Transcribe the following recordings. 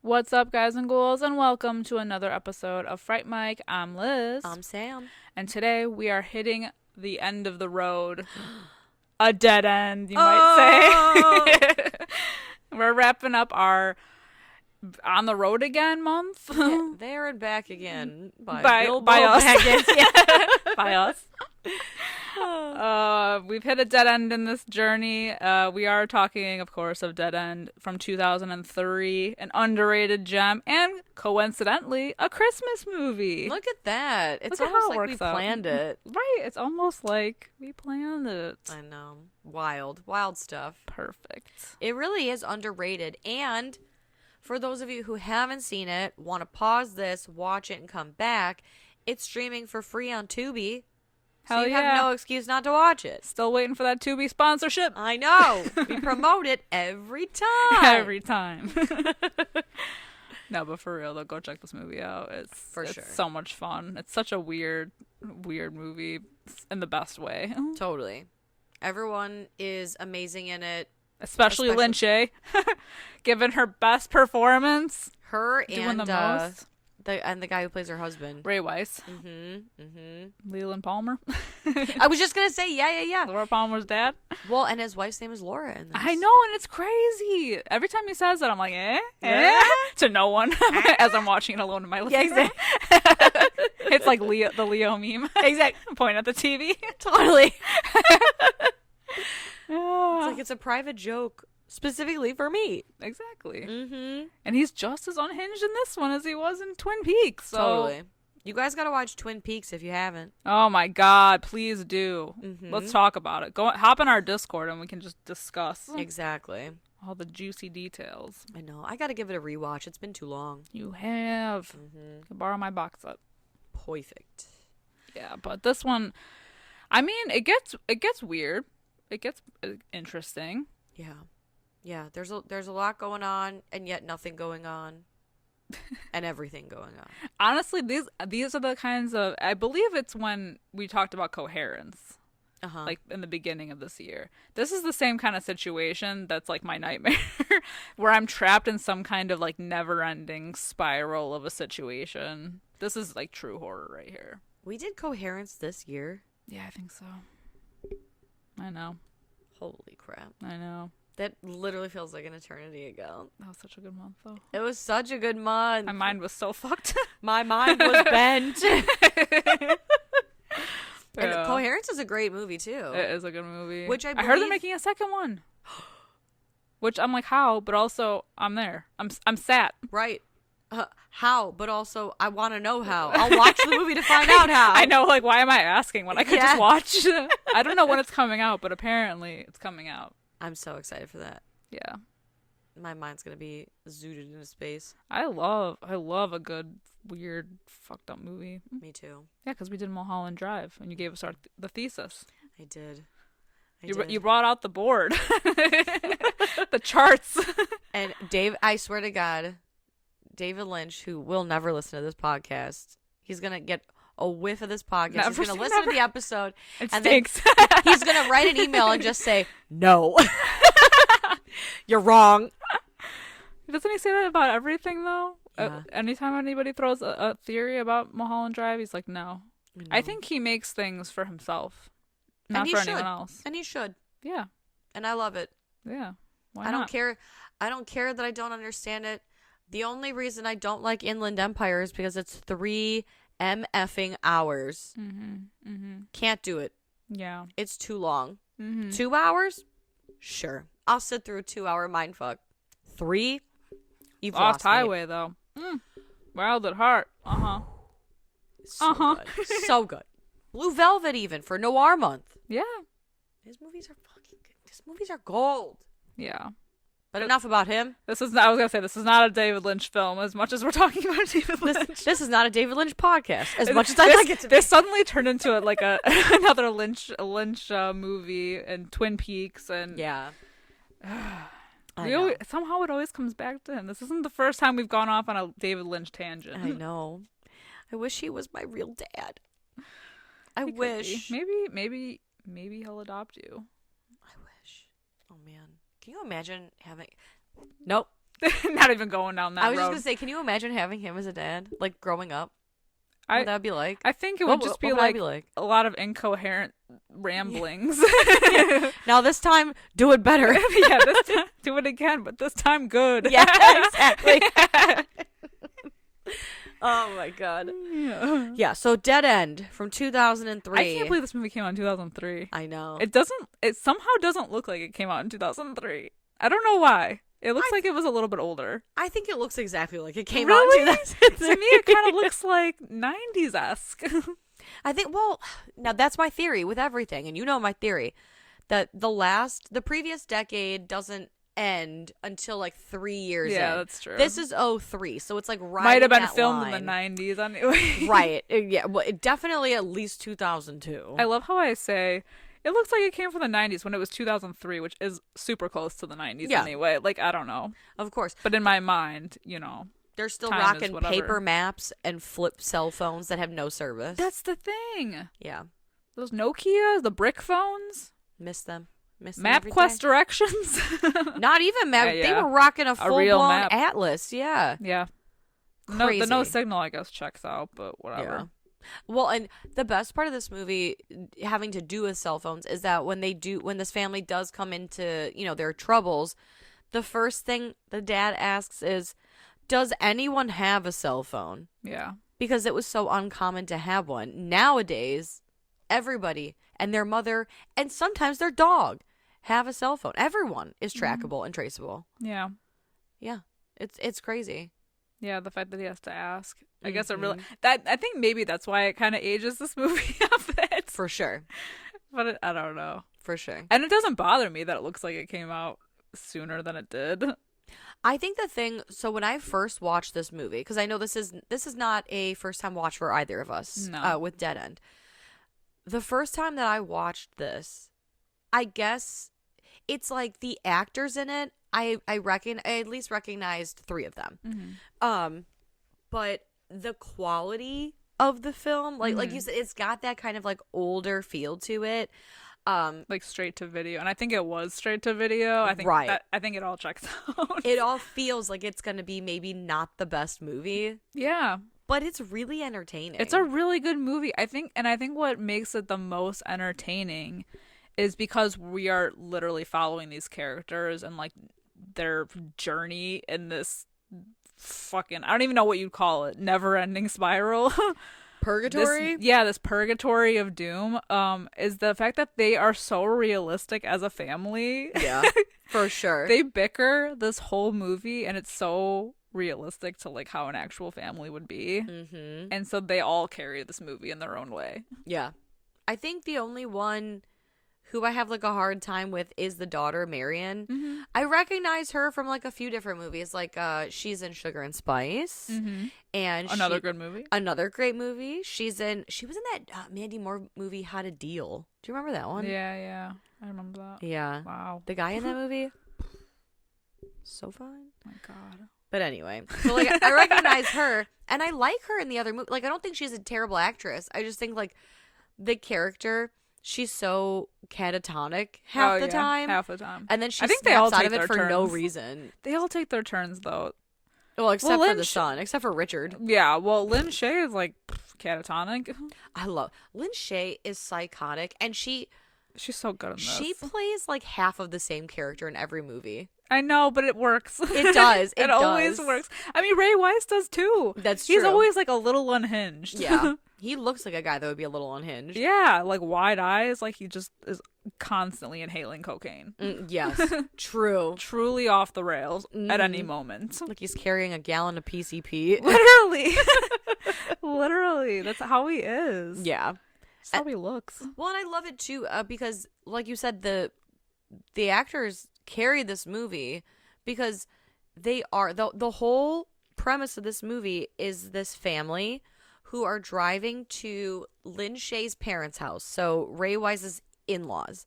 What's up, guys and ghouls, and welcome to another episode of Fright Mic. I'm Liz. I'm Sam. And today we are hitting the end of the road. A dead end, you might say. We're wrapping up our On the Road Again month. Yeah, there and back again by us. Yeah. By us. We've hit a dead end in this journey. We are talking, of course, of Dead End from 2003, an underrated gem, and coincidentally, a Christmas movie. Look at that. It's Look at almost how it like we works out. planned it. Right, it's almost like we planned it. I know. Wild stuff. Perfect. It really is underrated. And for those of you who haven't seen it, want to pause this, watch it, and come back, it's streaming for free on Tubi. Hell so you yeah. have no excuse not to watch it. Still waiting for that Tubi sponsorship. I know. We promote it every time. Every time. No, but for real though, go check this movie out. It's sure. So much fun. It's such a weird movie in the best way. Totally. Everyone is amazing in it. Especially Lin Shaye, giving her best performance. Her doing and the most. the guy who plays her husband. Ray Weiss. Leland Palmer. I was just gonna say, yeah. Laura Palmer's dad. Well, and his wife's name is Laura in this. I know, and it's crazy. Every time he says that, I'm like, to no one as I'm watching it alone in my living room. It's like the Leo meme. Exactly. Point at the TV. Totally. It's like it's a private joke specifically for me. Exactly. Mm-hmm. And he's just as unhinged in this one as he was in Twin Peaks. So. Totally. You guys gotta watch Twin Peaks if you haven't. Oh my God! Please do. Mm-hmm. Let's talk about it. Hop in our Discord and we can just discuss Exactly. all the juicy details. I know. I gotta give it a rewatch. It's been too long. You have. Mm-hmm. You can borrow my box set. Perfect. Yeah, but this one, I mean, it gets weird. It gets interesting. Yeah. There's a lot going on, and yet nothing going on, and everything going on. Honestly, these are the kinds of, I believe it's when we talked about coherence, like in the beginning of this year. This is the same kind of situation that's like my nightmare, where I'm trapped in some kind of like never-ending spiral of a situation. This is like true horror right here. We did coherence this year. Yeah, I think so. I know. Holy crap. I know. That literally feels like an eternity ago. That was such a good month, though. It was such a good month. My mind was so fucked. My mind was bent. And Yeah. Coherence is a great movie, too. It is a good movie. Which I heard they're making a second one. Which I'm like, how? But also, I'm there. I'm sat. Right. How? But also, I want to know how. I'll watch the movie to find out how. I know, like, why am I asking when I could just watch? I don't know when it's coming out, but apparently it's coming out. I'm so excited for that. Yeah. My mind's going to be zooted into space. I love a good, weird, fucked up movie. Me too. Yeah, because we did Mulholland Drive, and you gave us the thesis. I did. You brought out the board. The charts. And Dave, I swear to God, David Lynch, who will never listen to this podcast, he's going to get a whiff of this podcast. He's going to listen to the episode. It and stinks. Then he's going to write an email and just say, no. You're wrong. Doesn't he say that about everything, though? Yeah. Anytime anybody throws a theory about Mulholland Drive, he's like, no. I think he makes things for himself, not for anyone else. And he should. Yeah. And I love it. Yeah. Why I not? don't care. I don't care that I don't understand it. The only reason I don't like Inland Empire is because it's 3 MFing hours. Can't do it. Yeah. It's too long. 2 hours? Sure. I'll sit through a 2-hour mindfuck. 3? You've Lost lost me. Highway, though. Wild at Heart. So good. So good. Blue Velvet even for Noir Month. Yeah. These movies are fucking good. These movies are gold. Yeah. But enough about him. I was gonna say, this is not a David Lynch film as much as we're talking about David Lynch. This is not a David Lynch podcast as much as I'd like it to be. This suddenly turned into like another Lynch movie, and Twin Peaks, and yeah. Somehow it always comes back to him. This isn't the first time we've gone off on a David Lynch tangent. I know. I wish he was my real dad. I wish. Maybe he'll adopt you. I wish. Oh man. Can you imagine having... Nope. Not even going down that road. I was just going to say, can you imagine having him as a dad? Like, growing up? What would that be like? I think it would just be like a lot of incoherent ramblings. Now this time, do it better. Yeah, this time, do it again, but this time good. Yeah, exactly. Oh my god. Yeah, so Dead End from 2003. I can't believe this movie came out in 2003. I know. It somehow doesn't look like it came out in 2003. I don't know why. It looks like it was a little bit older. I think it looks exactly like it came out in 2003. To me, it kind of looks like 90s-esque. I think, well, now that's my theory with everything, and you know my theory, that the previous decade doesn't end until like 3 years in. Yeah, that's true. This is 2003, so it's like right. Might have been filmed in the 90s anyway. Right. Yeah, well, definitely at least 2002. I love how I say... It looks like it came from the 90s when it was 2003, which is super close to the 90s anyway. Like, I don't know. Of course. But in my mind, they're still rocking paper maps and flip cell phones that have no service. That's the thing. Yeah. Those Nokias, the brick phones. Miss them. MapQuest directions. Not even map. Yeah. They were rocking a full-blown atlas. Yeah. Yeah. Crazy. The no signal, I guess, checks out, but whatever. Yeah. Well, and the best part of this movie having to do with cell phones is that when this family does come into, their troubles, the first thing the dad asks is, does anyone have a cell phone? Yeah. Because it was so uncommon to have one. Nowadays, everybody and their mother and sometimes their dog have a cell phone. Everyone is trackable and traceable. Yeah. Yeah. It's crazy. Yeah, the fact that he has to ask. I guess it really... I think maybe that's why it kind of ages this movie a bit. For sure. But I don't know. For sure. And it doesn't bother me that it looks like it came out sooner than it did. I think so when I first watched this movie, because I know this is not a first-time watch for either of us with Dead End. The first time that I watched this, I guess it's like the actors in it, I at least recognized 3 of them. Mm-hmm. But the quality of the film, like you said, it's got that kind of like older feel to it. Like straight to video, and I think it was straight to video. I think I think it all checks out. It all feels like it's gonna be maybe not the best movie. Yeah. But it's really entertaining. It's a really good movie. I think what makes it the most entertaining is because we are literally following these characters and like their journey in this fucking, I don't even know what you'd call it, never-ending spiral. Purgatory? This purgatory of doom is the fact that they are so realistic as a family. Yeah, for sure. They bicker this whole movie, and it's so realistic to like how an actual family would be. Mm-hmm. And so they all carry this movie in their own way. Yeah. I think the only one who I have like a hard time with is the daughter, Marion. Mm-hmm. I recognize her from like a few different movies. Like she's in Sugar and Spice. Mm-hmm. And another good movie. Another great movie. She was in that Mandy Moore movie, How to Deal. Do you remember that one? Yeah. I remember that. Yeah. Wow. The guy in that movie, so fine. My God. But anyway, so like I recognize her, and I like her in the other movie. Like I don't think she's a terrible actress. I just think like the character, she's so catatonic half the time. Half the time. And then she snaps out of it for no reason. They all take their turns though. Well, except for the son, except for Richard. Yeah, well, Lin Shaye is like catatonic. Lin Shaye is psychotic, and she's so good in this. She plays like half of the same character in every movie. I know, but it works. It does. It always works. I mean, Ray Wise does too. That's true. He's always like a little unhinged. Yeah. He looks like a guy that would be a little unhinged. Yeah, like wide eyes, like he just is constantly inhaling cocaine. Yes, true. Truly off the rails at any moment. Like he's carrying a gallon of PCP. Literally. Literally. That's how he is. Yeah. That's how he looks. Well, and I love it too because, like you said, the actors carry this movie because they are the whole premise of this movie is this family who are driving to Lin Shaye's parents' house, so Ray Wise's in-laws,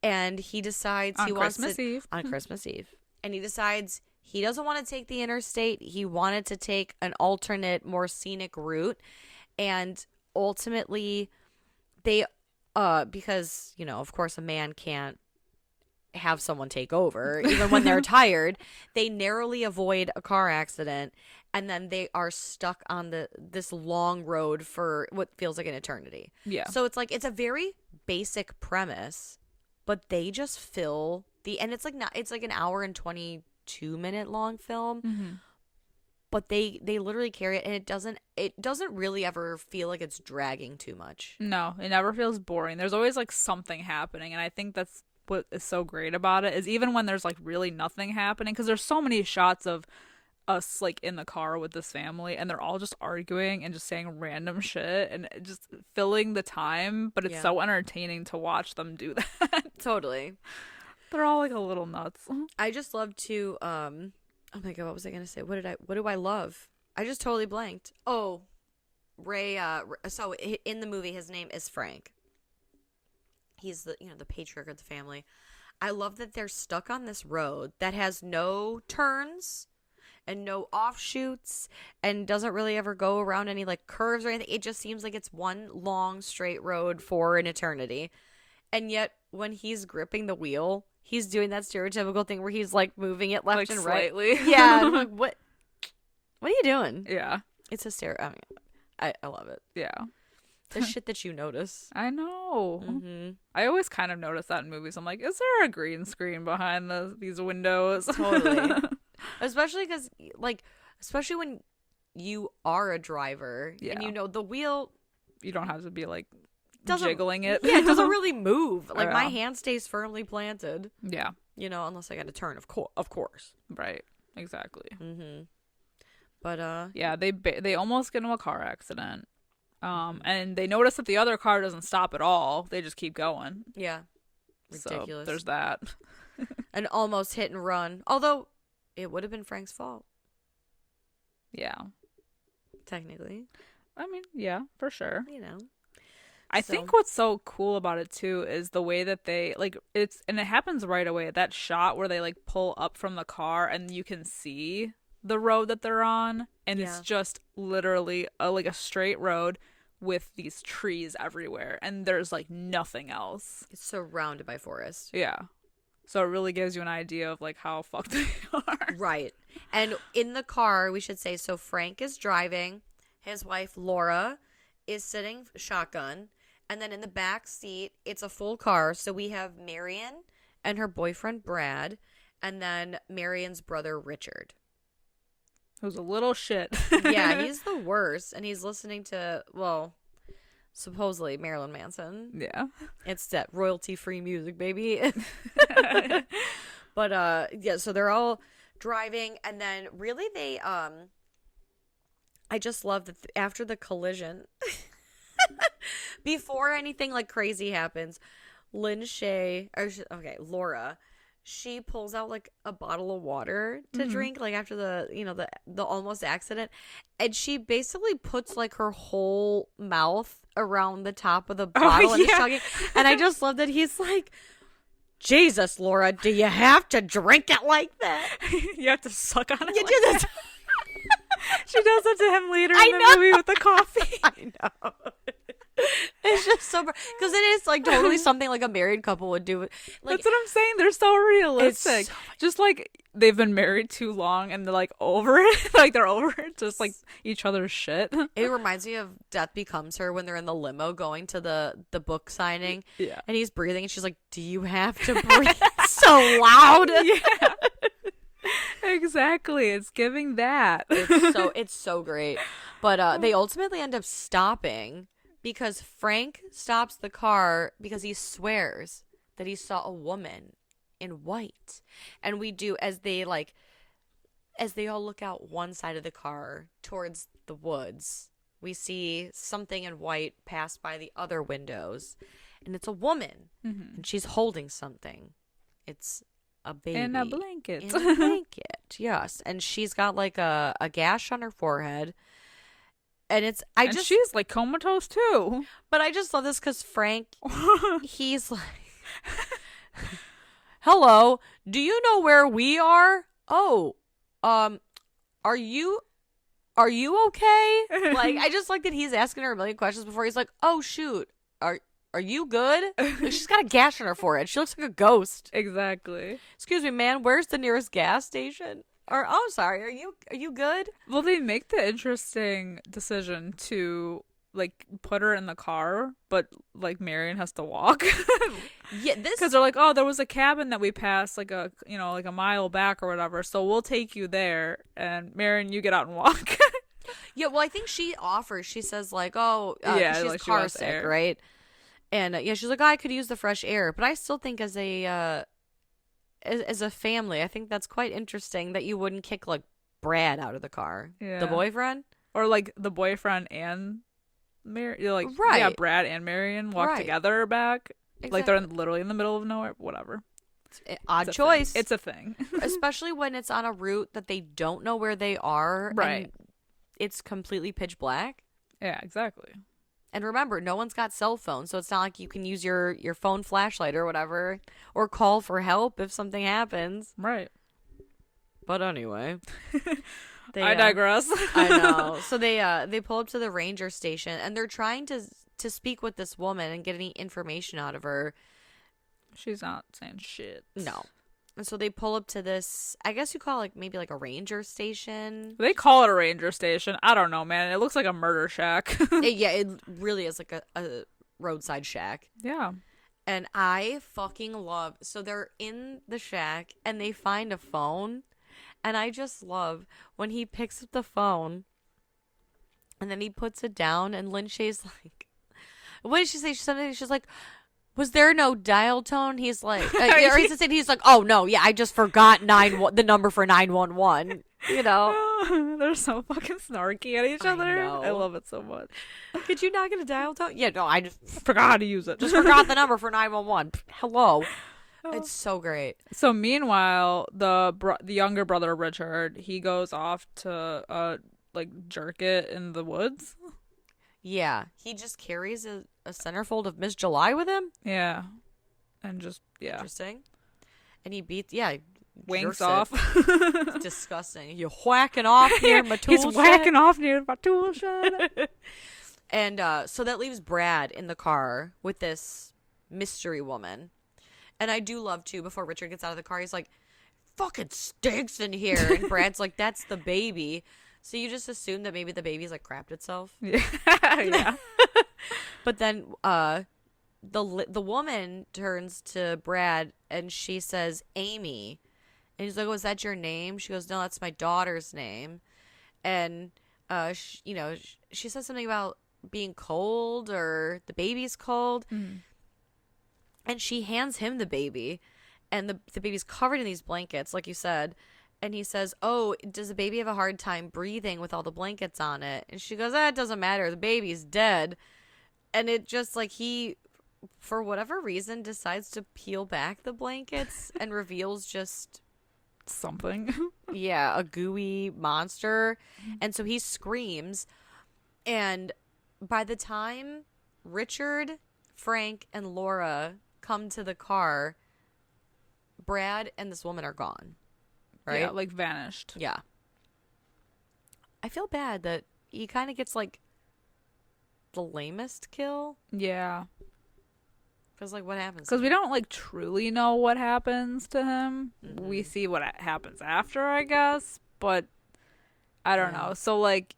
and he decides on Christmas Eve. On Christmas Eve, and he decides he doesn't want to take the interstate. He wanted to take an alternate, more scenic route, and ultimately they because, you know, of course a man can't have someone take over even when they're tired, they narrowly avoid a car accident, and then they are stuck on this long road for what feels like an eternity. Yeah. So it's like, it's a very basic premise, but they just fill and it's like an hour and 22-minute long film. Mm-hmm. But they literally carry it, and it doesn't really ever feel like it's dragging too much. No, it never feels boring. There's always like something happening, and I think that's what is so great about it, is even when there's like really nothing happening, because there's so many shots of us like in the car with this family, and they're all just arguing and just saying random shit and just filling the time, but it's so entertaining to watch them do that. Totally. They're all like a little nuts. I just love to oh my god, what was I gonna say? What do I love? I just totally blanked. Oh, Ray. So in the movie, his name is Frank. He's the patriarch of the family. I love that they're stuck on this road that has no turns and no offshoots and doesn't really ever go around any like curves or anything. It just seems like it's one long straight road for an eternity. And yet when he's gripping the wheel, he's doing that stereotypical thing where he's like moving it left like and slightly. right. Yeah. I'm like, what are you doing? Yeah. It's hysterical. I mean, I love it. Yeah. The shit that you notice. I know. Mm-hmm. I always kind of notice that in movies. I'm like, is there a green screen behind these windows? Totally. Especially because, like, especially when you are a driver and you know the wheel. You don't have to be like jiggling it. Yeah, it doesn't really move. Like my hand stays firmly planted. Yeah. You know, unless I got to turn, of course. Right. Exactly. Mm-hmm. But yeah, they almost get into a car accident. And they notice that the other car doesn't stop at all. They just keep going. Yeah. Ridiculous. So there's that. An almost hit and run. Although it would have been Frank's fault. Yeah. Technically. I mean, yeah, for sure. You know. I think what's so cool about it too is the way that they like it happens right away. That shot where they like pull up from the car and you can see the road that they're on, and it's just literally like a straight road with these trees everywhere, and there's like nothing else. It's surrounded by forest. Yeah. So it really gives you an idea of like how fucked they are. Right. And in the car, we should say, so Frank is driving, his wife Laura is sitting shotgun, and then in the back seat, it's a full car. So we have Marion and her boyfriend Brad, and then Marion's brother Richard. Who's a little shit. Yeah, he's the worst. And he's listening to, well, supposedly Marilyn Manson. Yeah. It's that royalty-free music, baby. But, yeah, so they're all driving. And then really they, I just love that after the collision, before anything like crazy happens, Lin Shaye, Laura, she pulls out like a bottle of water to drink, like after the almost accident, and she basically puts like her whole mouth around the top of the bottle and is chugging. And I just love that he's like, Jesus, Laura, do you have to drink it like that? You have to suck on it. You like do that. She does it to him later in the movie with the coffee. I know. It's just so, because it is like totally something like a married couple would do. Like, that's what I'm saying. They're so realistic. So just like they've been married too long and they're like over it. Like they're over it. Just like each other's shit. It reminds me of Death Becomes Her when they're in the limo going to the book signing. Yeah. And he's breathing and she's like, do you have to breathe so loud? Yeah. Exactly. It's giving that. It's so great. But they ultimately end up stopping because Frank stops the car because he swears that he saw a woman in white. And we do, as they all look out one side of the car towards the woods, we see something in white pass by the other windows. And it's a woman. Mm-hmm. And she's holding something. It's a baby in a blanket. In a blanket, yes. And she's got like a gash on her forehead. And she's like comatose too. But I just love this because Frank, he's like, hello, do you know where we are? Oh, are you okay? Like, I just like that he's asking her a million questions before he's like, oh shoot, are you good? Like, she's got a gash on her forehead. She looks like a ghost. Exactly. Excuse me, man, where's the nearest gas station? Or, oh, sorry, are you good? Well, they make the interesting decision to like put her in the car, but like Marion has to walk. Yeah, this because they're like, oh, there was a cabin that we passed like a like a mile back or whatever, so we'll take you there, and Marion, you get out and walk. Yeah, well, I think she offers. She says like, oh, yeah, she's like car sick, right? And yeah, she's like, oh, I could use the fresh air, but I still think as a family, I think that's quite interesting that you wouldn't kick like Brad out of the car, the boyfriend, or like the boyfriend and like right. Yeah, Brad and Marion walk together back. Exactly. Like they're literally in the middle of nowhere. Whatever. Odd choice. It's a thing. Especially when it's on a route that they don't know where they are. Right. And it's completely pitch black. Yeah, exactly. And remember, no one's got cell phones, so it's not like you can use your phone flashlight or whatever, or call for help if something happens. Right. But anyway. I digress. I know. So they pull up to the ranger station, and they're trying to speak with this woman and get any information out of her. She's not saying shit. No. And so they pull up to this, I guess you call it maybe like a ranger station. They call it a ranger station. I don't know, man. It looks like a murder shack. It really is like a roadside shack. Yeah. And I fucking love, so they're in the shack and they find a phone. And I just love when he picks up the phone and then he puts it down and Lin Shaye's like, what did she say? She's like, was there no dial tone? He's like, or he's like, oh no, yeah, I just forgot the number for 911. You know, they're so fucking snarky at each other. I love it so much. Could you not get a dial tone? Yeah, no, I just forgot how to use it. Just forgot the number for 911. Hello. It's so great. So meanwhile, the younger brother Richard, he goes off to like jerk it in the woods. Yeah, he just carries a centerfold of Miss July with him. Yeah, and just interesting. And he winks off. It's disgusting. You're whacking off near my tool shed. He's whacking off near my tool shed. And so that leaves Brad in the car with this mystery woman. And I do love too. Before Richard gets out of the car, he's like, "Fucking stinks in here." And Brad's like, "That's the baby." So you just assume that maybe the baby's like crapped itself. Yeah. But then the woman turns to Brad and she says, "Amy." And he's like, "Oh, is that your name?" She goes, "No, that's my daughter's name." And she says something about being cold or the baby's cold. Mm. And she hands him the baby. And the baby's covered in these blankets, like you said. And he says, "Oh, does the baby have a hard time breathing with all the blankets on it?" And she goes, "It doesn't matter. The baby's dead." And it just like he, for whatever reason, decides to peel back the blankets and reveals just something. Yeah, a gooey monster. And so he screams. And by the time Richard, Frank, and Laura come to the car, Brad and this woman are gone. Right? Yeah, like vanished. Yeah. I feel bad that he kind of gets like the lamest kill. Yeah. Because like what happens? Because we don't like truly know what happens to him. Mm-hmm. We see what happens after, I guess. But I don't know. So like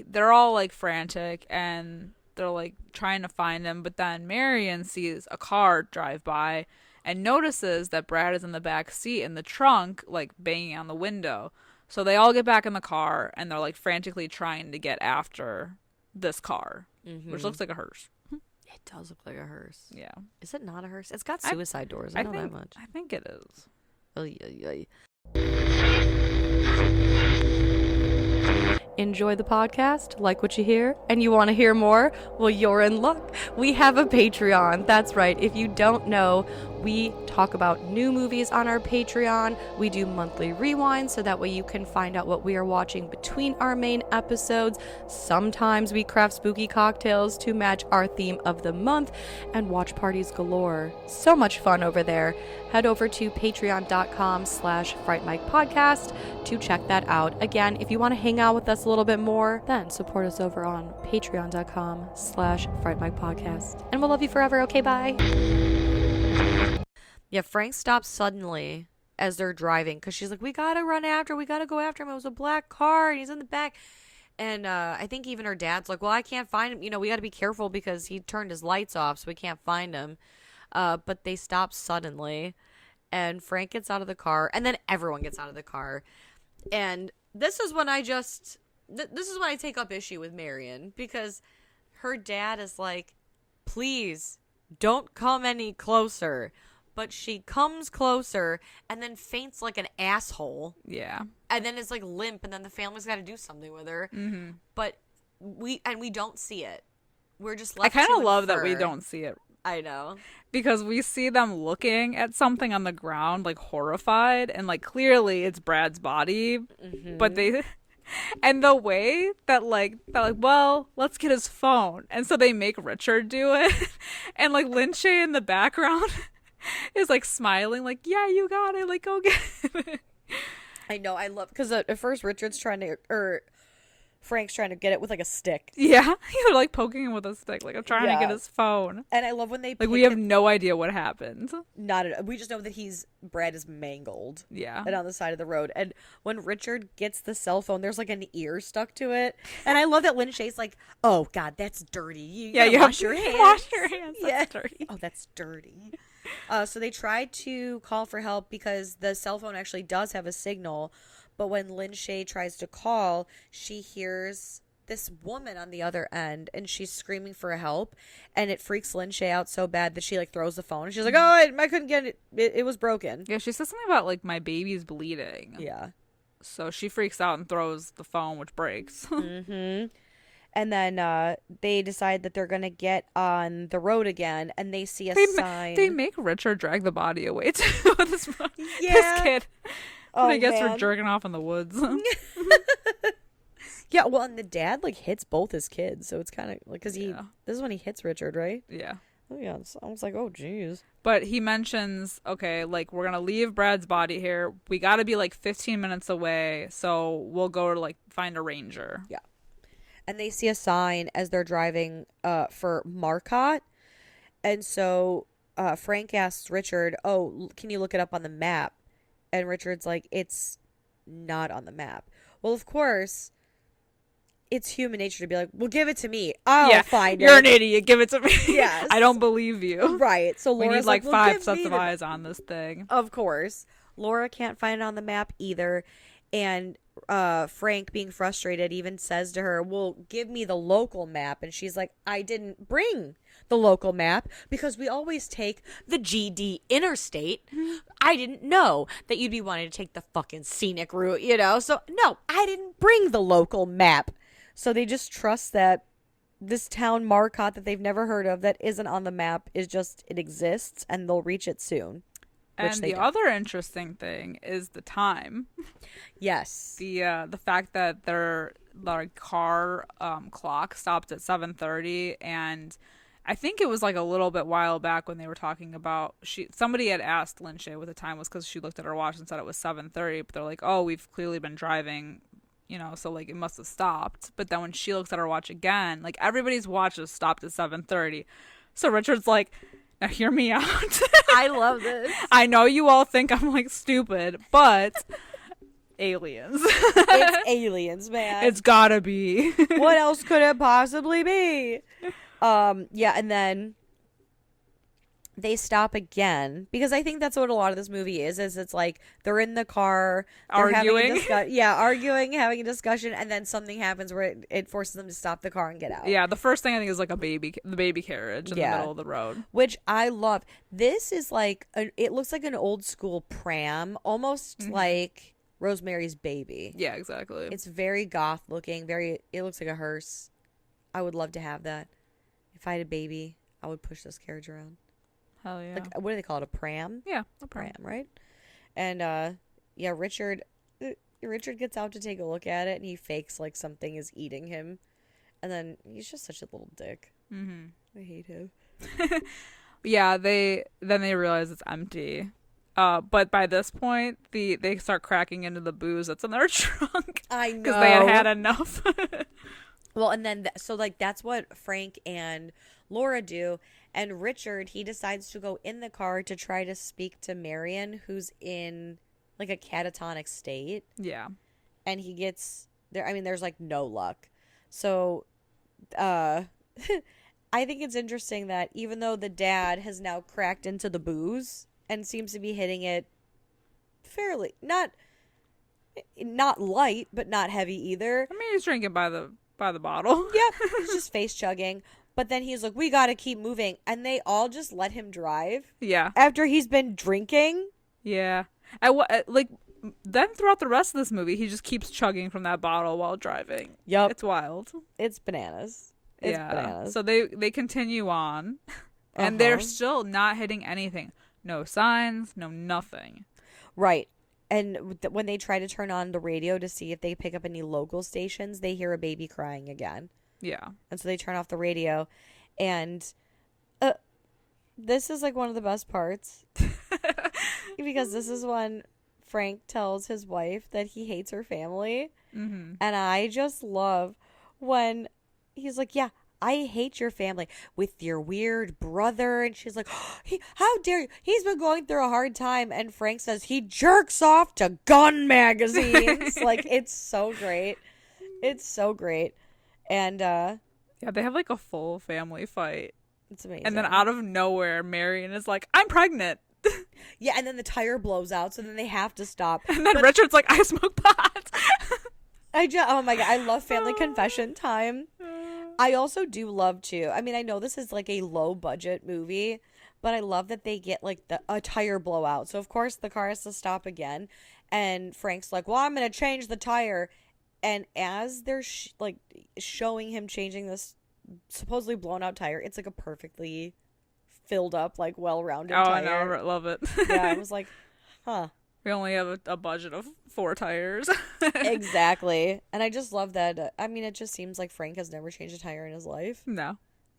they're all like frantic and they're like trying to find him. But then Marion sees a car drive by and notices that Brad is in the back seat in the trunk, like banging on the window. So they all get back in the car and they're like frantically trying to get after this car, which looks like a hearse. It does look like a hearse. Yeah. Is it not a hearse? It's got suicide doors. I know that much. I think it is. Enjoy the podcast, like what you hear, and you want to hear more? Well, you're in luck. We have a Patreon. That's right. If you don't know, We talk about new movies on our Patreon. We do monthly rewinds so that way you can find out what we are watching between our main episodes. Sometimes we craft spooky cocktails to match our theme of the month, and watch parties galore. So much fun over there. Head over to patreon.com/Fright Mic podcast to check that out. Again, if you want to hang out with us a little bit more, then support us over on patreon.com/Fright Mic podcast. And we'll love you forever. Okay, bye. Yeah, Frank stops suddenly as they're driving because she's like, we gotta go after him. It was a black car and he's in the back. And I think even her dad's like, well, I can't find him. We gotta be careful because he turned his lights off, so we can't find him. But they stop suddenly, and Frank gets out of the car, and then everyone gets out of the car. And this is when I take up issue with Marion, because her dad is like, please don't come any closer. But she comes closer and then faints like an asshole. Yeah. And then is like limp, and then the family's got to do something with her. Mm-hmm. But we don't see it. We're just left. I kind of love that we don't see it. I know. Because we see them looking at something on the ground, like horrified, and like clearly it's Brad's body. Mm-hmm. But and the way that they're like, well, let's get his phone. And so they make Richard do it. And like Lin Shaye in the background is like smiling, like, yeah, you got it, like, go get it. I know, I love, because at first Frank's trying to get it with like a stick. Yeah, you're like poking him with a stick, like I'm trying to get his phone. And I love when they like we have no idea what happened. We just know that Brad is mangled. Yeah, and on the side of the road. And when Richard gets the cell phone, there's like an ear stuck to it. And I love that Lin Shaye's like, oh God, that's dirty. You wash your hands. Wash your hands. That's dirty. Oh, that's dirty. So they tried to call for help because the cell phone actually does have a signal. But when Lin Shaye tries to call, she hears this woman on the other end, and she's screaming for help. And it freaks Lin Shaye out so bad that she like throws the phone. And she's like, oh, I couldn't get it. It was broken. Yeah, she says something about like, my baby's bleeding. Yeah. So she freaks out and throws the phone, which breaks. Mm-hmm. And then they decide that they're going to get on the road again, and they see a sign. They make Richard drag the body away, too. This kid. Oh, I guess we're jerking off in the woods. Yeah, well, and the dad, like, hits both his kids, so it's kind of, like, because this is when he hits Richard, right? Yeah. Oh, yeah, I was like, oh, geez. But he mentions, okay, like, we're going to leave Brad's body here. We got to be, like, 15 minutes away, so we'll go to, like, find a ranger. Yeah. And they see a sign as they're driving for Marcotte. And so Frank asks Richard, oh, can you look it up on the map? And Richard's like, it's not on the map. Well, of course, it's human nature to be like, well, give it to me. I'll find it. You're an idiot. Give it to me. Yes. I don't believe you. Right. So Laura's we need like well, 5 sets of eyes on this thing. Of course. Laura can't find it on the map either. And Frank, being frustrated, even says to her, well, give me the local map. And she's like, I didn't bring the local map because we always take the GD interstate. I didn't know that you'd be wanting to take the fucking scenic route, So, no, I didn't bring the local map. So they just trust that this town Marcotte that they've never heard of that isn't on the map it exists, and they'll reach it soon. And the other interesting thing is the time. Yes. The fact that their car clock stopped at 7:30, and I think it was like a little bit while back when they were talking about somebody had asked Lin Shaye what the time was because she looked at her watch and said it was 7:30, but they're like, oh, we've clearly been driving, so like it must have stopped. But then when she looks at her watch again, like everybody's watches stopped at 7:30. So Richard's like, now hear me out. I love this. I know you all think I'm like stupid, but aliens. It's aliens, man. It's gotta be. What else could it possibly be? Yeah, and then they stop again because I think that's what a lot of this movie is it's like they're in the car arguing, arguing, having a discussion, and then something happens where it forces them to stop the car and get out. Yeah, the first thing I think is like the baby carriage in the middle of the road, which I love. This is like it looks like an old school pram, almost like Rosemary's Baby. Yeah, exactly. It's very goth looking, it looks like a hearse. I would love to have that. If I had a baby, I would push this carriage around. Hell yeah. Like, what do they call it? A pram? Yeah, a pram, right? And yeah, Richard gets out to take a look at it, and he fakes like something is eating him, and then he's just such a little dick. I hate him. Yeah, they realize it's empty. But by this point, they start cracking into the booze that's in their trunk. I know, because they had enough. Well, and then so like that's what Frank and Laura do, and Richard, he decides to go in the car to try to speak to Marion, who's in like a catatonic state. Yeah, and he gets there. I mean, there's like no luck. So, I think it's interesting that even though the dad has now cracked into the booze and seems to be hitting it fairly not light, but not heavy either. I mean, he's drinking by the bottle. Yep, he's just face chugging. But then he's like, "We got to keep moving," and they all just let him drive. Yeah, after he's been drinking. Yeah, like then throughout the rest of this movie, he just keeps chugging from that bottle while driving. Yep, it's wild. It's bananas. It's bananas. So they continue on, and they're still not hitting anything. No signs, no nothing. Right. And when they try to turn on the radio to see if they pick up any local stations, they hear a baby crying again. Yeah. And so they turn off the radio. And this is like one of the best parts. Because this is when Frank tells his wife that he hates her family. And I just love when he's like, yeah, I hate your family with your weird brother. And she's like, oh, how dare you? He's been going through a hard time. And Frank says he jerks off to gun magazines. Like, it's so great. It's so great. And yeah, they have like a full family fight. It's amazing. And then out of nowhere, Marion is like, I'm pregnant. Yeah, and then the tire blows out, so then they have to stop. And then Richard's like, I smoke pot. Oh my God, I love family confession time. I also do love I mean, I know this is like a low budget movie, but I love that they get like a tire blowout. So of course the car has to stop again, and Frank's like, well, I'm going to change the tire. And as they're like showing him changing this supposedly blown out tire, it's like a perfectly filled up, like well-rounded tire. I know, I love it. Yeah, I was like, huh. We only have a budget of 4 tires. Exactly. And I just love that. I mean, it just seems like Frank has never changed a tire in his life. No.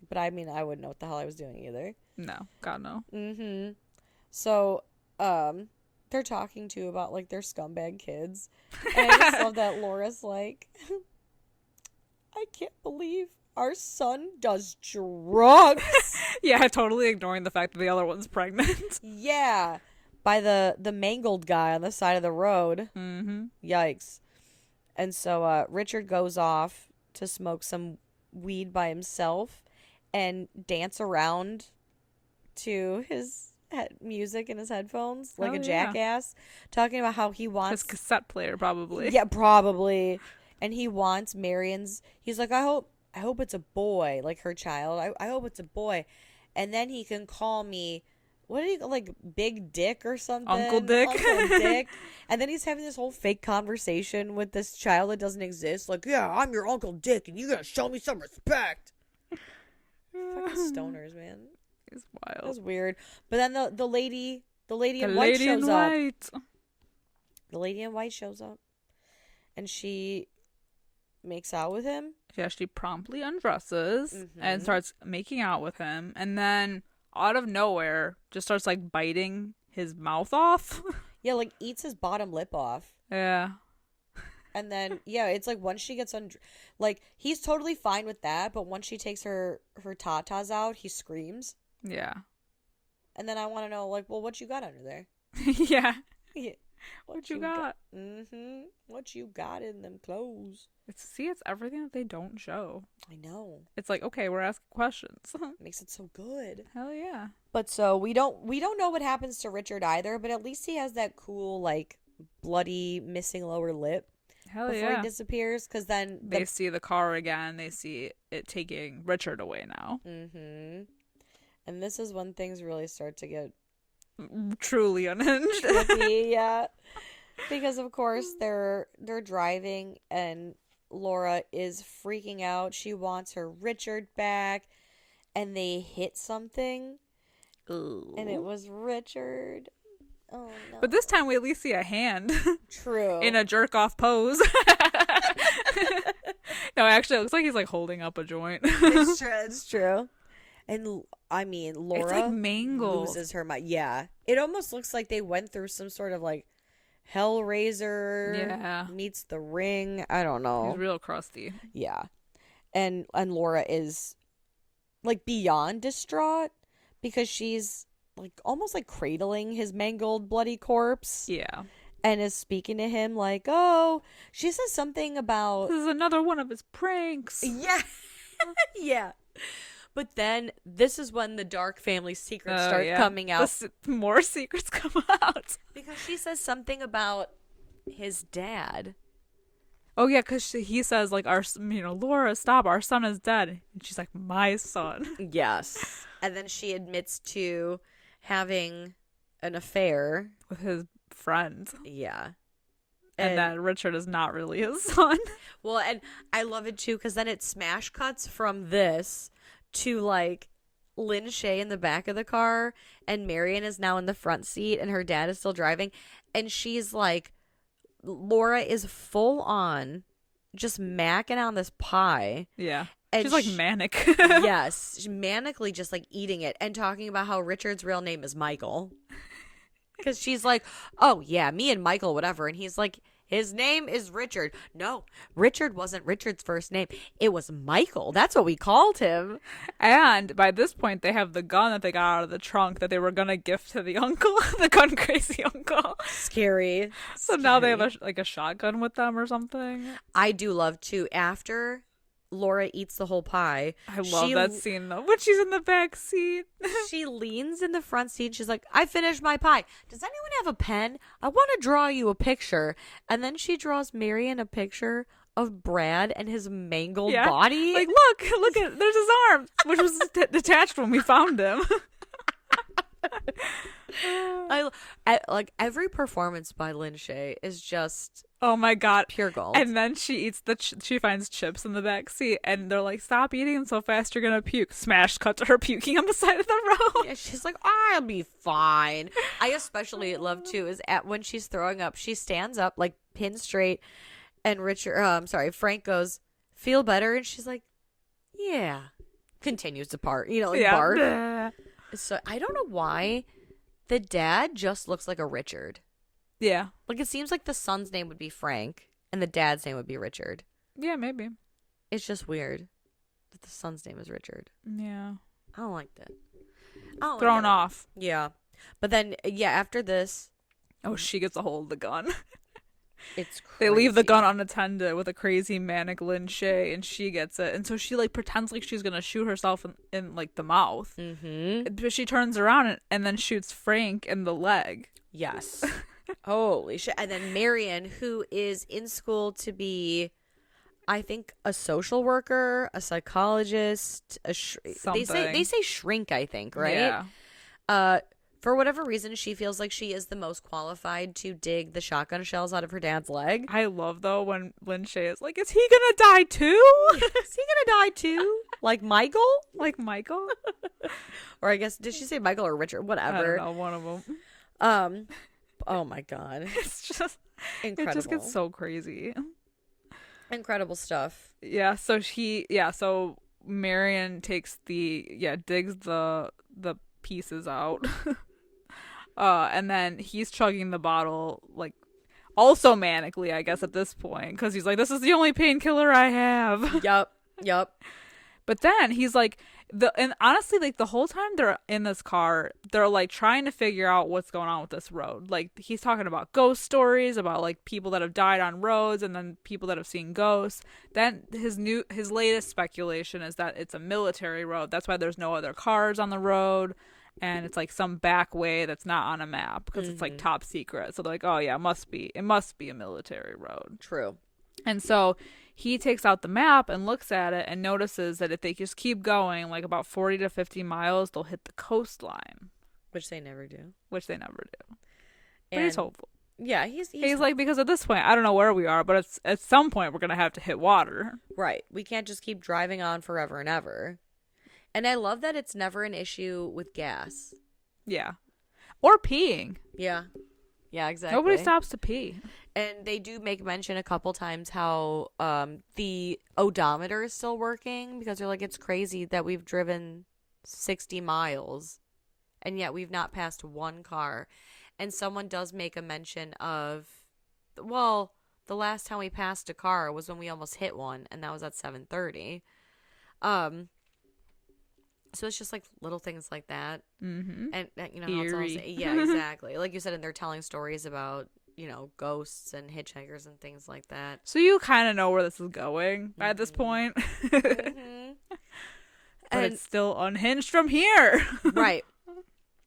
But I mean, I wouldn't know what the hell I was doing either. No. God, no. So, they're talking to about like their scumbag kids. And I just love that Laura's like, I can't believe our son does drugs. Yeah, totally ignoring the fact that the other one's pregnant. Yeah. By the mangled guy on the side of the road. Yikes. And so Richard goes off to smoke some weed by himself and dance around to his music in his headphones like a jackass, talking about how he wants his cassette player, probably. Yeah, probably. And he wants Marion's. He's like, I hope it's a boy, like her child. I hope it's a boy, and then he can call me. What do you like, Big Dick or something? Uncle Dick. Uncle Dick. And then he's having this whole fake conversation with this child that doesn't exist. Like, yeah, I'm your Uncle Dick, and you gotta show me some respect. Fucking stoners, man. It's wild. That's weird. But then the lady in white shows up. The lady in white shows up, and she makes out with him. Yeah, she promptly undresses and starts making out with him, and then out of nowhere just starts like biting his mouth off. Yeah, like eats his bottom lip off. Yeah. And then yeah, it's like once she gets like he's totally fine with that, but once she takes her tatas out, he screams. Yeah. And then I want to know, like, well, what you got under there? Yeah. Yeah. What you got? What you got in them clothes? It's everything that they don't show. I know. It's like, okay, we're asking questions. Makes it so good. Hell yeah. But so we don't know what happens to Richard either, but at least he has that cool, like, bloody missing lower lip. Hell before he disappears, because then they see the car again. They see it taking Richard away now. And this is when things really start to get truly unhinged. Yeah, because of course they're driving and Laura is freaking out. She wants her Richard back, and they hit something. Ooh. And it was Richard. Oh, no. But this time we at least see a hand. True. In a jerk-off pose. No, actually, it looks like he's, like, holding up a joint. It's true. It's true. And, I mean, Laura it's, like, mangled. loses her mind. Yeah. It almost looks like they went through some sort of, like, Hellraiser meets The Ring. I don't know. He's real crusty. Yeah. And Laura is, like, beyond distraught because she's, like, almost, like, cradling his mangled, bloody corpse. Yeah. And is speaking to him like, oh, she says something about... This is another one of his pranks. Yeah. Yeah. But then this is when the dark family secrets start coming out. More secrets come out. Because she says something about his dad. Oh, yeah, because he says, like, Laura, stop, our son is dead. And she's like, my son. Yes. And then she admits to having an affair. With his friend. Yeah. And that Richard is not really his son. Well, and I love it, too, because then it smash cuts from this to, like, Lin Shaye in the back of the car, and Marion is now in the front seat, and her dad is still driving. And she's like... Laura is full on just macking on this pie. Yeah. And she's like manic. Yes. She's manically just like eating it and talking about how Richard's real name is Michael. Because she's like, oh, yeah, me and Michael, whatever. And he's like, his name is Richard. No, Richard wasn't Richard's first name. It was Michael. That's what we called him. And by this point, they have the gun that they got out of the trunk that they were going to gift to the uncle, the gun crazy uncle. Scary. So now they have a shotgun with them or something. I do love, too, after Laura eats the whole pie. I love that scene, though, when she's in the back seat. She leans in the front seat. She's like, I finished my pie. Does anyone have a pen? I want to draw you a picture. And then she draws Marion a picture of Brad and his mangled body. Like, look at, there's his arm, which was detached when we found him. Like every performance by Lin Shaye is just oh my god, pure gold. And then she eats she finds chips in the back seat, and they're like, "Stop eating so fast, you're gonna puke." Smash cut to her puking on the side of the road. Yeah, she's like, "I'll be fine." I especially love too is when she's throwing up, she stands up like pin straight, and Frank goes, "Feel better?" And she's like, "Yeah." Continues to bark. So I don't know why the dad just looks like a Richard. Yeah. Like it seems like the son's name would be Frank and the dad's name would be Richard. Yeah, maybe. It's just weird that the son's name is Richard. Yeah. I don't like that. Thrown off. Yeah. But then, after this. Oh, she gets a hold of the gun. It's crazy. They leave the gun unattended with a crazy manic Lin Shaye, and she gets it. And so she like pretends like she's going to shoot herself in like the mouth. Mm-hmm. But she turns around and then shoots Frank in the leg. Yes. Holy shit. And then Marion, who is in school to be, I think, a social worker, a psychologist, they say shrink, I think, right? Yeah. For whatever reason, she feels like she is the most qualified to dig the shotgun shells out of her dad's leg. I love, though, when Lin Shaye is like, is he gonna die too? Is he gonna die too? Like Michael? Like Michael? Or I guess, did she say Michael or Richard? Whatever. I don't know, one of them. Oh my god. It's just incredible. It just gets so crazy. Incredible stuff. Yeah, so Marion takes digs the pieces out. And then he's chugging the bottle, like, also manically, I guess, at this point, because he's like, this is the only painkiller I have. Yup. But then he's like, and honestly, like, the whole time they're in this car, they're like trying to figure out what's going on with this road. Like, he's talking about ghost stories, about like people that have died on roads, and then people that have seen ghosts. Then his latest speculation is that it's a military road. That's why there's no other cars on the road. And it's like some back way that's not on a map because it's like top secret. So they're like, oh yeah, it must be a military road. True. And so he takes out the map and looks at it and notices that if they just keep going like about 40 to 50 miles, they'll hit the coastline. Which they never do. But he's hopeful. Yeah, he's like, because at this point, I don't know where we are, but it's at some point we're going to have to hit water. Right. We can't just keep driving on forever and ever. And I love that it's never an issue with gas. Yeah. Or peeing. Yeah. Yeah, exactly. Nobody stops to pee. And they do make mention a couple times how the odometer is still working because they're like, it's crazy that we've driven 60 miles and yet we've not passed one car. And someone does make a mention of, well, the last time we passed a car was when we almost hit one, and that was at 7:30. So it's just like little things like that. Mm-hmm. And you know, how it's all, yeah, exactly. Like you said, and they're telling stories about, you know, ghosts and hitchhikers and things like that. So you kind of know where this is going at this point. Mm-hmm. But it's still unhinged from here. Right.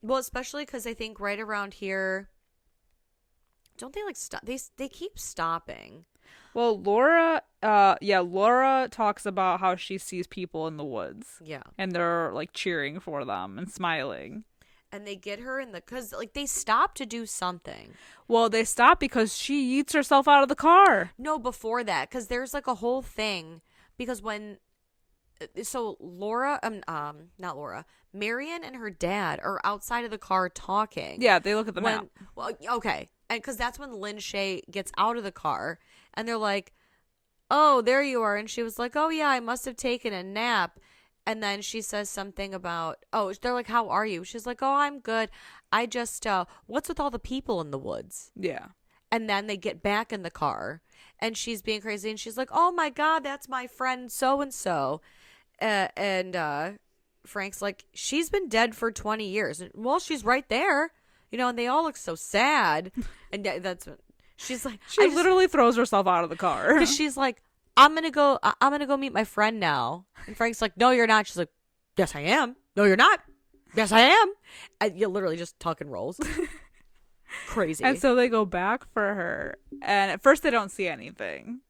Well, especially because I think right around here, don't they like stop? They keep stopping. Well, Laura talks about how she sees people in the woods. Yeah. And they're like cheering for them and smiling. And they get her because like they stop to do something. Well, they stop because she yeets herself out of the car. No, before that, because there's like a whole thing because so Laura, not Laura, Marion and her dad are outside of the car talking. Yeah, they look at the map. Well, okay. And because that's when Lin Shaye gets out of the car and they're like, oh, there you are. And she was like, oh, yeah, I must have taken a nap. And then she says something about, oh, they're like, how are you? She's like, oh, I'm good. I just, what's with all the people in the woods? Yeah. And then they get back in the car and she's being crazy. And she's like, oh, my God, that's my friend so-and-so. And Frank's like, she's been dead for 20 years. And, well, she's right there. You know, and they all look so sad. And that's what she's like. She literally throws herself out of the car. Because she's like, I'm going to go meet my friend now. And Frank's like, no, you're not. She's like, yes, I am. No, you're not. Yes, I am. And you literally just tuck and rolls. Crazy. And so they go back for her. And at first they don't see anything.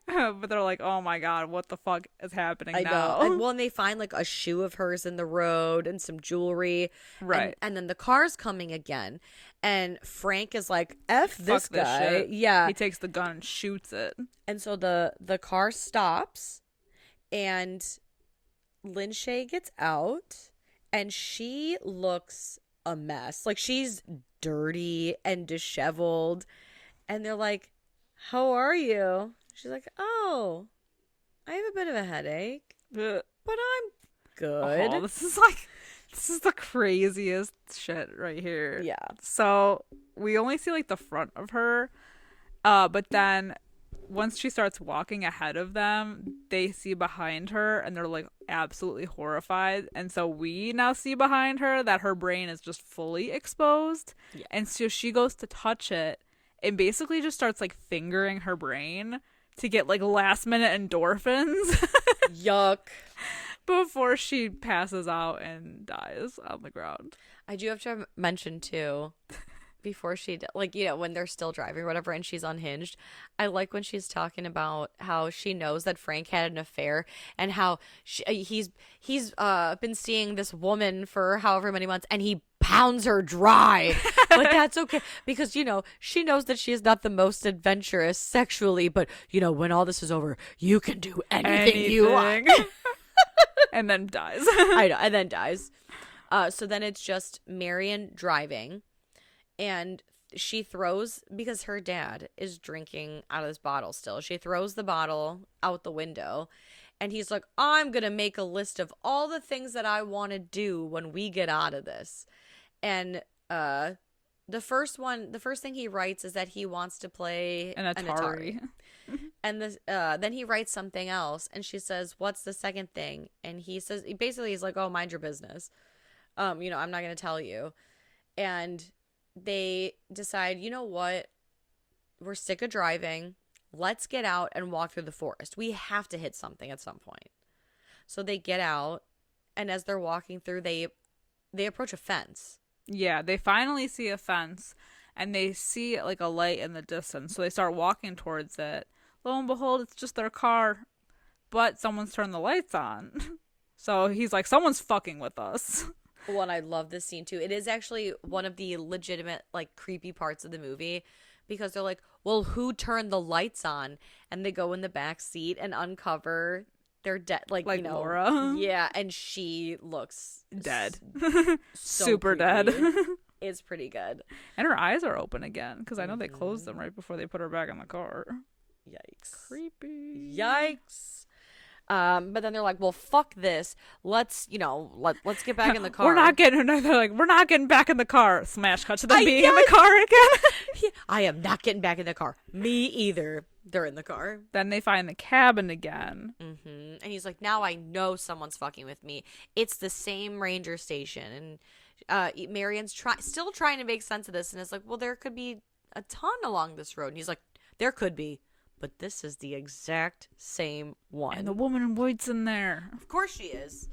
But they're like, oh my God, what the fuck is happening now? Know. And they find like a shoe of hers in the road and some jewelry. Right. And then the car's coming again. And Frank is like, F this guy. Shit. Yeah. He takes the gun and shoots it. And so the car stops and Lin Shaye gets out and she looks a mess. Like she's dirty and disheveled. And they're like, how are you? She's like, oh, I have a bit of a headache, but I'm good. Oh, this is the craziest shit right here. Yeah. So we only see like the front of her, but then once she starts walking ahead of them, they see behind her and they're like absolutely horrified. And so we now see behind her that her brain is just fully exposed. Yeah. And so she goes to touch it and basically just starts like fingering her brain to get like last minute endorphins. Yuck. Before she passes out and dies on the ground. I do have to mention too, before she, like, you know, when they're still driving or whatever and she's unhinged, I like when she's talking about how she knows that Frank had an affair and how he's been seeing this woman for however many months and he pounds her dry. But that's okay because, you know, she knows that she is not the most adventurous sexually, but, you know, when all this is over, you can do anything. You want. And then dies. I know, and then dies. So then it's just Marion driving, and she throws, because her dad is drinking out of this bottle still, she throws the bottle out the window, and he's like, I'm going to make a list of all the things that I want to do when we get out of this. And the first thing he writes is that he wants to play an Atari. And then he writes something else, and she says, what's the second thing? And he says, basically he's like, oh, mind your business. You know, I'm not going to tell you. And they decide, you know what? We're sick of driving. Let's get out and walk through the forest. We have to hit something at some point. So they get out, and as they're walking through, they approach a fence. Yeah, they finally see a fence, and they see like a light in the distance. So they start walking towards it. Lo and behold, it's just their car, but someone's turned the lights on. So he's like, someone's fucking with us. Well, and I love this scene too. It is actually one of the legitimate, like, creepy parts of the movie, because they're like, well, who turned the lights on? And they go in the back seat and uncover they're dead, like Laura. Yeah, and she looks dead. So super creepy. dead. It's pretty good. And her eyes are open again because I know they closed them right before they put her back in the car. Yikes. Creepy. Yikes. But then they're like, well, fuck this. Let's let's get back in the car. They're like, we're not getting back in the car. Smash cut to them being in the car again. I am not getting back in the car. Me either. They're in the car. Then they find the cabin again. And he's like, now I know someone's fucking with me. It's the same ranger station. And Marion's still trying to make sense of this. And it's like, well, there could be a ton along this road. And he's like, there could be. But this is the exact same one. And the woman in white's in there. Of course she is.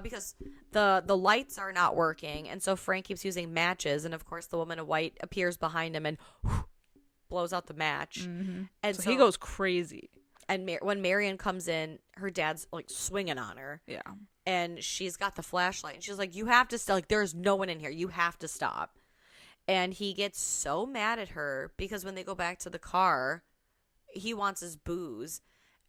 Because the lights are not working. And so Frank keeps using matches. And of course the woman in white appears behind him and blows out the match. And so he goes crazy. And when Marion comes in, her dad's like swinging on her. Yeah. And she's got the flashlight. And she's like, you have to stop. Like, there's no one in here. You have to stop. And he gets so mad at her because when they go back to the car, he wants his booze.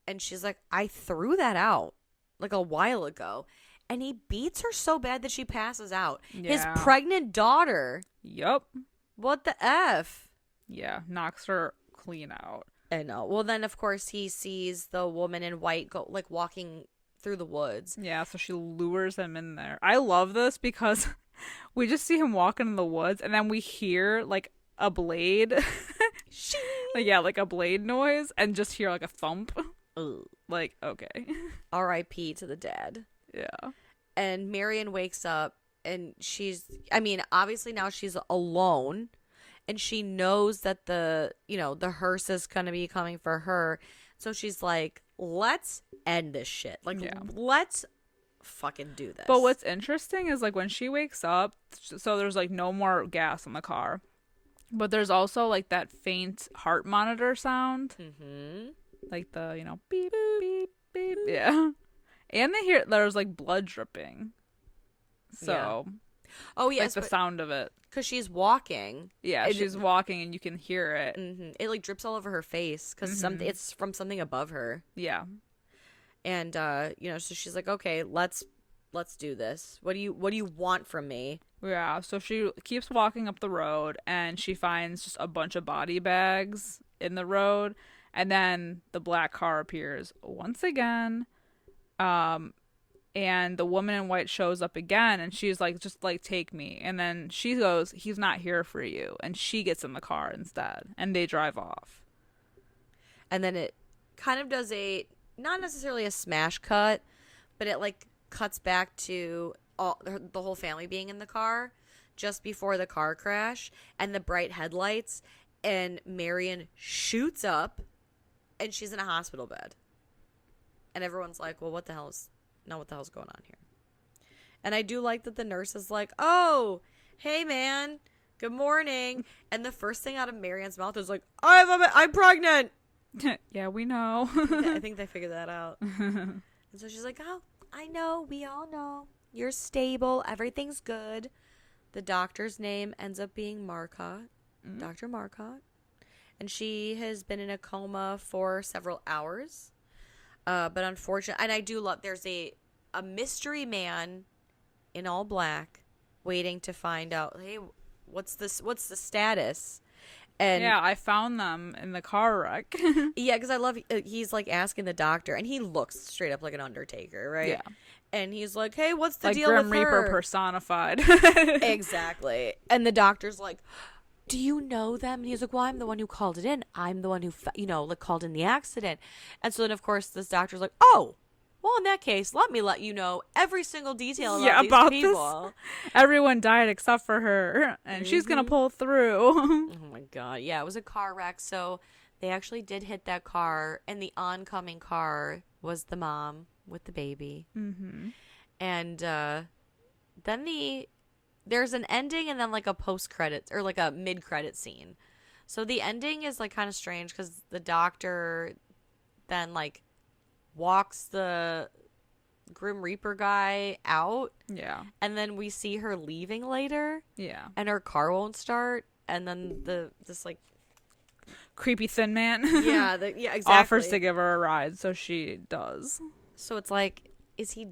And she's like, I threw that out like a while ago. And he beats her so bad that she passes out. Yeah. His pregnant daughter. Yup. What the F? Yeah, knocks her clean out. I know. Well, then, of course, he sees the woman in white go like walking through the woods. Yeah, so she lures him in there. I love this because we just see him walking in the woods and then we hear like a blade. Like a blade noise and just hear like a thump. Ugh. Like, okay. R.I.P. to the dad. Yeah. And Marion wakes up and obviously now she's alone and she knows that the hearse is going to be coming for her. So she's like, let's end this shit. Like, let's fucking do this. But what's interesting is like when she wakes up, so there's like no more gas in the car. But there's also, like, that faint heart monitor sound. Like the, beep, beep, beep. Yeah. And there's, like, blood dripping. So. Yeah. Oh, yes. Like, the sound of it. Because she's walking. Yeah, she's walking and you can hear it. It, like, drips all over her face because it's from something above her. Yeah. And, so she's like, okay, let's do this. What do you want from me? Yeah, so she keeps walking up the road and she finds just a bunch of body bags in the road. And then the black car appears once again. And the woman in white shows up again and she's like, just like, take me. And then she goes, he's not here for you. And she gets in the car instead and they drive off. And then it kind of does not necessarily a smash cut, but it like cuts back to the whole family being in the car just before the car crash and the bright headlights, and Marion shoots up and she's in a hospital bed and everyone's like, well, what the hell's going on here? And I do like that the nurse is like, oh, hey man, good morning. And the first thing out of Marion's mouth is like, I'm pregnant. Yeah, we know. I think they figured that out. And so she's like, oh, I know, we all know. You're stable. Everything's good. The doctor's name ends up being Marcotte. Dr. Marcotte. And she has been in a coma for several hours. But unfortunately, and I do love, there's a mystery man in all black waiting to find out, hey, what's the status? And yeah, I found them in the car wreck. Yeah, because I love, he's like asking the doctor, and he looks straight up like an Undertaker, right? Yeah. And he's like, hey, what's the deal with her? Grim Reaper personified. Exactly. And the doctor's like, do you know them? And he's like, well, I'm the one who called it in. I'm the one who, called in the accident. And so then, of course, this doctor's like, oh, well, in that case, let me let you know every single detail about these people. This. Everyone died except for her, and she's going to pull through. Oh, my God. Yeah, it was a car wreck. So they actually did hit that car, and the oncoming car was the mom with the baby. And then there's an ending and then like a post-credits or like a mid-credit scene. So the ending is like kind of strange because the doctor then like walks the Grim Reaper guy out. Yeah. And then we see her leaving later. Yeah. And her car won't start. And then this like creepy thin man exactly offers to give her a ride, so she does. So it's like, is he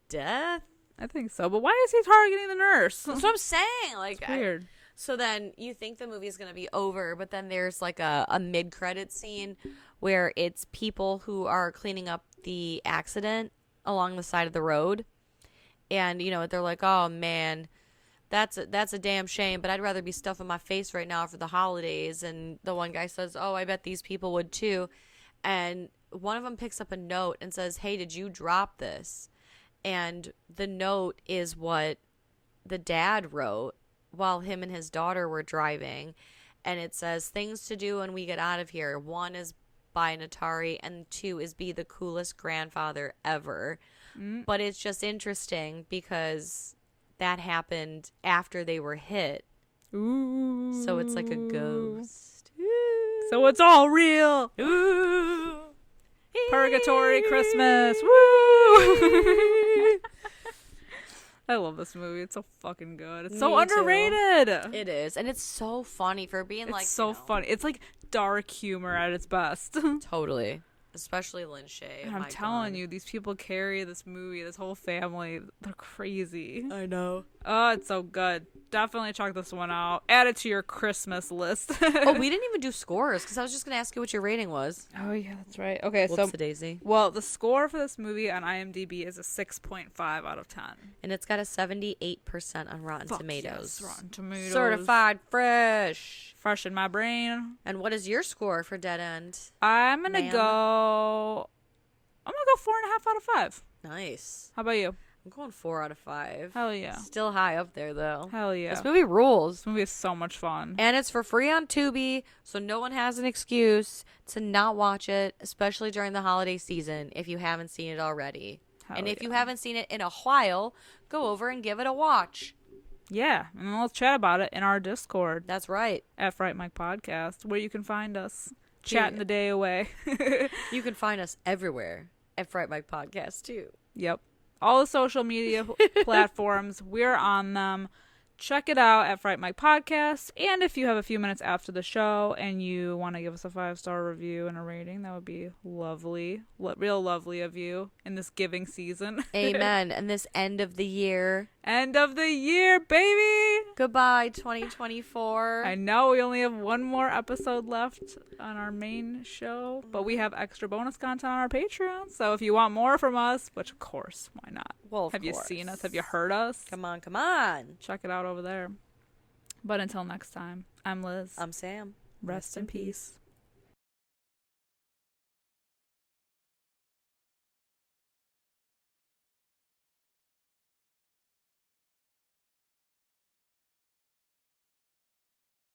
dead? I think so. But why is he targeting the nurse? That's what I'm saying. Like, it's weird. So then you think the movie's going to be over, but then there's like a mid-credit scene where it's people who are cleaning up the accident along the side of the road. And, you know, they're like, oh, man, that's a damn shame, but I'd rather be stuffing my face right now for the holidays. And the one guy says, oh, I bet these people would too. And one of them picks up a note and says, hey, did you drop this? And the note is what the dad wrote while him and his daughter were driving. And it says, things to do when we get out of here. 1 is buy an Atari, and 2 is be the coolest grandfather ever. But it's just interesting because that happened after they were hit. Ooh. So it's like a ghost. Ooh. So it's all real. Ooh. Purgatory Christmas. Woo! I love this movie. It's so fucking good. It's so underrated. It is. And it's so funny for being it's so funny. It's like dark humor at its best. Totally. Especially Lin Shaye. I'm telling you, these people carry this movie, this whole family. They're crazy. I know. Oh, it's so good. Definitely check this one out. Add it to your Christmas list. Oh, we didn't even do scores because I was just going to ask you what your rating was. Oh, yeah, that's right. Okay, Whoops-a-daisy. Well, the score for this movie on IMDb is a 6.5 out of 10. And it's got a 78% on Rotten Tomatoes. Yes, Rotten Tomatoes. Certified fresh. Fresh in my brain. And what is your score for Dead End? I'm going to go 4.5 out of 5. Nice. How about you? I'm going 4 out of 5. Hell yeah. Still high up there, though. Hell yeah. This movie rules. This movie is so much fun. And it's for free on Tubi, so no one has an excuse to not watch it, especially during the holiday season if you haven't seen it already. Hell and if yeah. you haven't seen it in a while, go over and give it a watch. Yeah, and then let's chat about it in our Discord. That's right. At Fright Mic Podcast, where you can find us chatting the day away. You can find us everywhere at Fright Mic Podcast, too. Yep. All the social media platforms, we're on them. Check it out at Fright Mic Podcast. And if you have a few minutes after the show and you want to give us a 5-star review and a rating, that would be lovely. Real lovely of you in this giving season. Amen. And this end of the year. End of the year, baby! Goodbye, 2024. I know we only have one more episode left on our main show, but we have extra bonus content on our Patreon. So if you want more from us, which of course, why not? Well, have you seen us? Have you heard us? Come on, come on. Check it out over there. But until next time, I'm Liz. I'm Sam. Rest in peace.